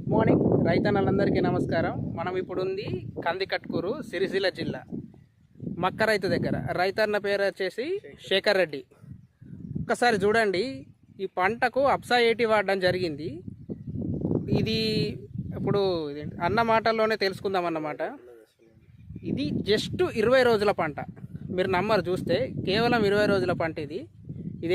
Good morning రైతన్నలందరికీ నమస్కారం. మనం ఇప్పుడు ఉంది కందికట్కూరు, సిరిసిల్ల జిల్లా మక్క రైతు దగ్గర. రైతన్న పేరు వచ్చేసి శేఖర్ రెడ్డి. ఒక్కసారి చూడండి, ఈ పంటకు అప్సా 80 వాడడం జరిగింది. ఇది ఇప్పుడు అన్న మాటల్లోనే తెలుసుకుందాం అన్నమాట. ఇది జస్ట్ 20 రోజుల పంట. మీరు నమ్మరు, చూస్తే కేవలం 20 రోజుల పంట. ఇది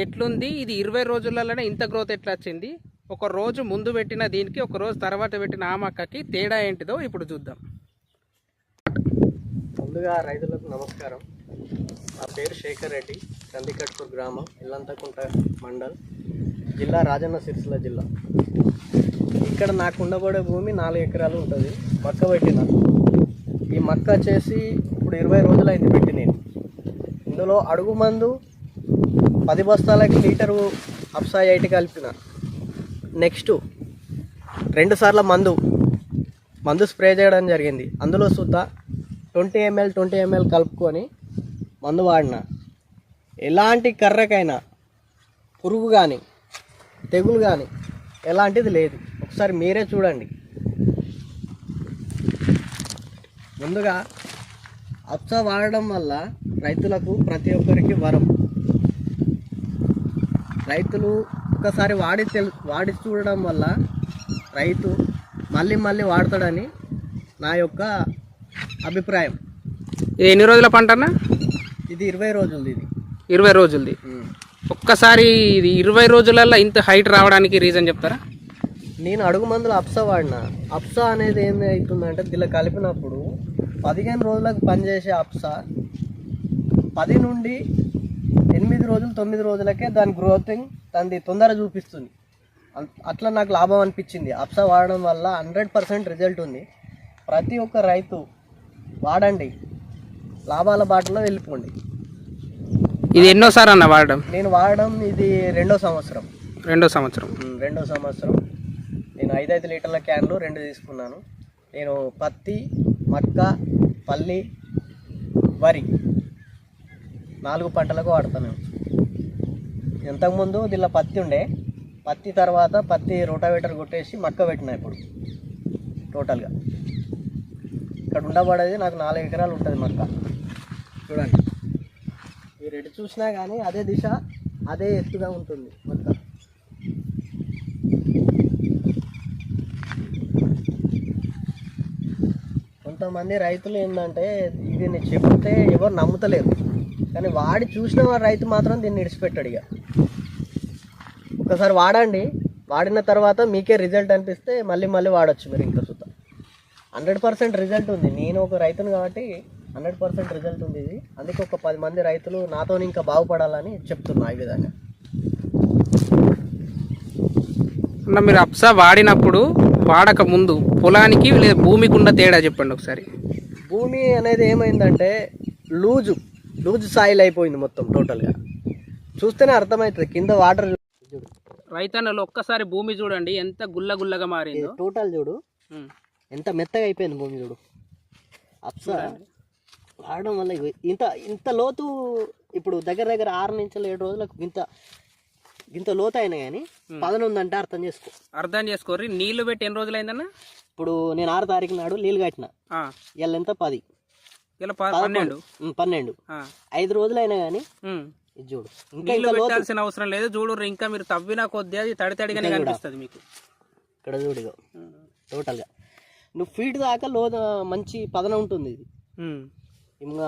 ఎట్లుంది, ఇది 20 రోజులలోనే ఇంత గ్రోత్ ఎట్లా వచ్చింది, ఒక రోజు ముందు పెట్టిన దీనికి ఒక రోజు తర్వాత పెట్టిన ఆ మక్కకి తేడా ఏంటిదో ఇప్పుడు చూద్దాం. ముందుగా రైతులకు నమస్కారం. నా పేరు శేఖర్ రెడ్డి, కందికట్కూరు గ్రామం, ఇల్లంతకుంట మండల్, జిల్లా రాజన్న సిరిసిల్ల జిల్లా. ఇక్కడ నాకు ఉండబడే భూమి 4 ఎకరాలు ఉంటుంది. మక్క పెట్టిన ఈ మక్క వచ్చేసి ఇప్పుడు 20 రోజులు అయింది పెట్టి. నేను ఇందులో అడుగు మందు 10 బస్తాలకి లీటరు అప్సా 80 కలిపిన. నెక్స్ట్ 2 సార్లు మందు స్ప్రే చేయడం జరిగింది. అందులో సుద్దా 20 ml కలుపుకొని మందు వాడిన. ఎలాంటి కర్రకైనా పురుగు కానీ తెగులు కానీ ఎలాంటిది లేదు. ఒకసారి మీరే చూడండి. ముందుగా అప్సా వాడడం వల్ల రైతులకు ప్రతి ఒక్కరికి వరం. రైతులు ఒకసారి వాడి చూడడం వల్ల రైతు మళ్ళీ వాడతాడని నా యొక్క అభిప్రాయం. ఇది ఎన్ని రోజుల పంట అన్న? ఇది 20 రోజులది. 20 రోజులది. ఒక్కసారి ఇది 20 రోజులలో ఇంత హైట్ రావడానికి రీజన్ చెప్తారా? నేను అడుగు మందులు అప్సా వాడిన. అప్సా అనేది ఏమవుతుందంటే దీనిలో కలిపినప్పుడు 15 రోజులకు పనిచేసే అప్సా 10 నుండి 8 రోజులు 9 రోజులకే దాని గ్రోతింగ్ దాన్ని తొందర చూపిస్తుంది. అట్లా నాకు లాభం అనిపించింది. అప్సా వాడడం వల్ల 100% రిజల్ట్ ఉంది. ప్రతి ఒక్క రైతు వాడండి, లాభాల బాటలో వెళ్ళిపోండి. ఇది ఎన్నోసారి అన్న వాడడం? నేను వాడడం ఇది రెండో సంవత్సరం. రెండో సంవత్సరం. నేను 5 లీటర్ల క్యాన్లు 2 తీసుకున్నాను. నేను పత్తి, మక్క, పల్లి, వరి 4 పంటలకు వాడతాను. ఇంతకుముందు దీనిలో పత్తి ఉండే. పత్తి తర్వాత పత్తి రోటావేటర్ కొట్టేసి మక్క పెట్టిన. ఇప్పుడు టోటల్గా ఇక్కడ ఉండబడేది నాకు 4 ఎకరాలు ఉంటుంది మక్క. చూడండి, మీరు ఎటు చూసినా కానీ అదే దిశ, అదే ఎత్తుగా ఉంటుంది మక్క. కొంతమంది రైతులు ఏంటంటే దీన్ని చెప్తే ఎవరు నమ్ముతలేరు, కానీ వాడి చూసిన వాడు రైతు మాత్రం దీన్ని విడిచిపెట్టాడు. ఇక ఒకసారి వాడండి, వాడిన తర్వాత మీకే రిజల్ట్ అనిపిస్తే మళ్ళీ వాడచ్చు మీరు. ఇంకా చూద్దాం, 100% రిజల్ట్ ఉంది. నేను ఒక రైతును కాబట్టి 100% రిజల్ట్ ఉంది. ఇది అందుకే ఒక 10 మంది రైతులు నాతో ఇంకా బాగుపడాలని చెప్తున్నా. ఈ విధంగా అన్న, మీరు అప్సా వాడినప్పుడు వాడక ముందు పొలానికి లేదా భూమికి ఉన్న తేడా చెప్పండి ఒకసారి. భూమి అనేది ఏమైందంటే లూజు సాయిల్ అయిపోయింది మొత్తం. టోటల్గా చూస్తేనే అర్థమవుతుంది. కింద వాటర్ రైతన్నలు ఒక్కసారి భూమి చూడండి, ఎంత గుల్లగా మారింది. టోటల్ చూడు, ఎంత మెత్తగా అయిపోయింది భూమి చూడు. అప్సా వాడడం వల్ల ఇంత లోతు. ఇప్పుడు దగ్గర 6 నుంచి 7 రోజులకు ఇంత లోతు అయినా కానీ పదన ఉందంటే అర్థం చేసుకోర్రి. నీళ్లు పెట్టి ఎన్ని రోజులు అయిందన్న? ఇప్పుడు నేను 6 తారీఖు నాడు నీళ్ళు కట్టిన. ఇలా ఎంత 10, ఇలా 12. 5 రోజులు అయినా కానీ ఇది చూడు, నీళ్లు పెట్టాల్సిన అవసరం లేదు. చూడు, ఇంకా మీరు తవ్విన కొద్ది అది తడిగానే కనిపిస్తుంది మీకు. ఇక్కడ చూడు, టోటల్గా నువ్వు ఫీట్ దాకా మంచి పదన ఉంటుంది. ఇది ఇంకా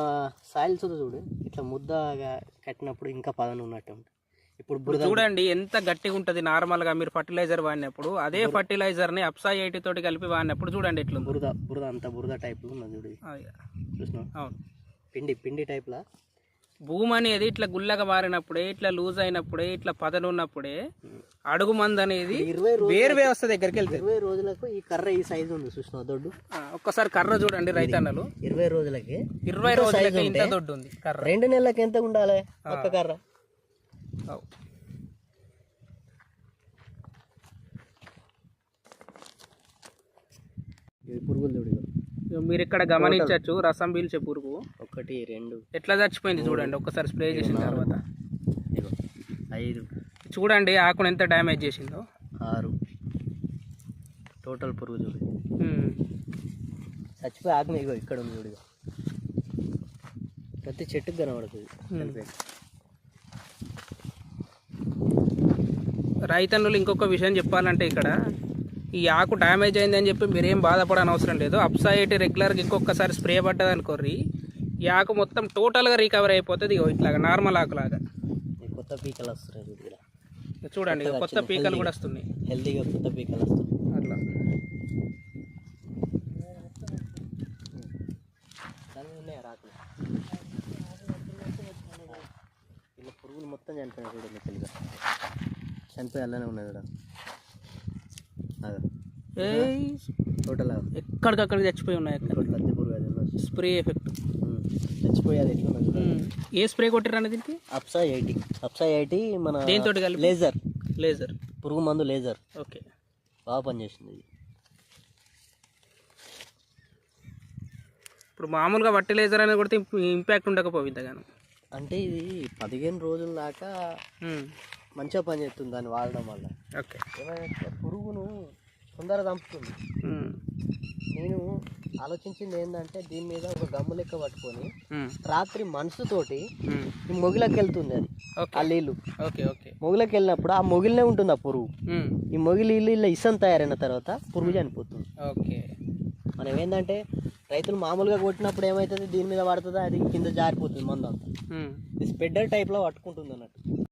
సాయిల్స్ చూడు, ఇట్లా ముద్దగా కట్టినప్పుడు ఇంకా పదన ఉన్నట్టు ఉంటుంది. ఇప్పుడు చూడండి ఎంత గట్టిగా ఉంటుంది. నార్మల్గా మీరు ఫర్టిలైజర్ వాడినప్పుడు అదే ఫర్టిలైజర్ని అప్సా 80 తోటి కలిపి వాడినప్పుడు చూడండి ఎట్లా బురద అంత బురద టైప్లో ఉన్నది. చూడు, చూసినా? అవును, పిండి టైప్లా. భూమి అనేది ఇట్లా గుల్లగా మారినప్పుడే, ఇట్లా లూజ్ అయినప్పుడే, ఇట్లా పదను ఉన్నప్పుడే అడుగు మంది అనేది వేరు వ్యవస్థ దగ్గరికి వెళ్తాయి. 20 రోజులకు ఈ కర్ర ఈ సైజు ఉంది. చూసినా దొడ్డు? ఒక్కసారి కర్ర చూడండి రైతన్నలు. 20 రోజులకి ఇంత దొడ్డు ఉంది కర్ర. 2 నెలలకి ఎంత ఉండాలి ఒక్క కర్ర? పురుగులు చూడు, మీరు ఇక్కడ గమనించవచ్చు. రసం పీల్చే పురుగు 1 2 ఎట్లా చచ్చిపోయింది చూడండి. ఒక్కసారి స్ప్రే చేసిన తర్వాత 5 చూడండి ఆకును ఎంత డ్యామేజ్ చేసిందో. 6 టోటల్ పురుగు చూడు, ఉమ్. చచ్చిపోయి ఆకు ఇగో ఇక్కడ ఉంది చూడు, ఇగో. ప్రతి చెట్టుకు కనబడుతుంది చనిపోయి. రైతన్నులు ఇంకొక విషయం చెప్పాలంటే ఇక్కడ ఈ ఆకు డ్యామేజ్ అయిందని చెప్పి మీరేం బాధపడని అవసరం లేదు. అప్సైట్ రెగ్యులర్గా ఇంకొకసారి స్ప్రే పడ్డది అనుకోర్రి, ఈ ఆకు మొత్తం టోటల్గా రికవర్ అయిపోతుంది. ఇగో ఇట్లాగా నార్మల్ ఆకులాగా ఈ కొత్త పీకలు వస్తున్నాయి చూడు ఇక్కడ. చూడండి, ఇగో కొత్త పీకలు కూడా వస్తున్నాయి హెల్తీగా కొత్త పీకలు వస్తున్నాయి అట్లా. దాని ఉన్నాయి రాకులు. ఇలా పురుగులు మొత్తం చనిపోయినాయి చూడండి తెలియగా, చనిపోయి అలానే ఉన్నాయి కూడా. ఏయ్ టోటల్ ఎక్కడికక్కడ చచ్చిపోయి ఉన్నాయి. టోటల్ అద్దె పురుగు అది స్ప్రే ఎఫెక్ట్ చచ్చిపోయి అది ఎట్లా ఉన్నది. ఏ స్ప్రే కొట్టిరండి దీనికి? అప్సా 80 మన దేనితో కలిపి? లేజర్ పురుగు మందు లేజర్. ఓకే, బాగా పనిచేసింది ఇది. ఇప్పుడు మామూలుగా వట్టి లేజర్ అనేది కొడితే ఇంపాక్ట్ ఉండకపోయింది కానీ, అంటే ఇది 15 రోజుల దాకా మంచిగా పనిచేస్తుంది దాన్ని వాడడం వల్ల. ఓకే, ఏమైనా పురుగును తొందరగా చంపుతుంది. నేను ఆలోచించింది ఏంటంటే దీని మీద ఒక గమ్ము లెక్క పట్టుకొని రాత్రి మనసుతోటి ఈ మొగిలకి వెళ్తుంది అది, ఆ నీళ్ళు. ఓకే ఓకే, మొగిలకి వెళ్ళినప్పుడు ఆ మొగిలినే ఉంటుంది ఆ పురుగు. ఈ మొగిలి ఇలా ఇసం తయారైన తర్వాత పురుగు చనిపోతుంది. ఓకే, మనం ఏంటంటే రైతులు మామూలుగా కొట్టినప్పుడు ఏమవుతుంది, దీని మీద పడుతుందో అది కింద జారిపోతుంది మందు అంతా. ఇది స్ప్రెడ్డర్ టైప్లో పట్టుకుంటుంది అన్నట్టు.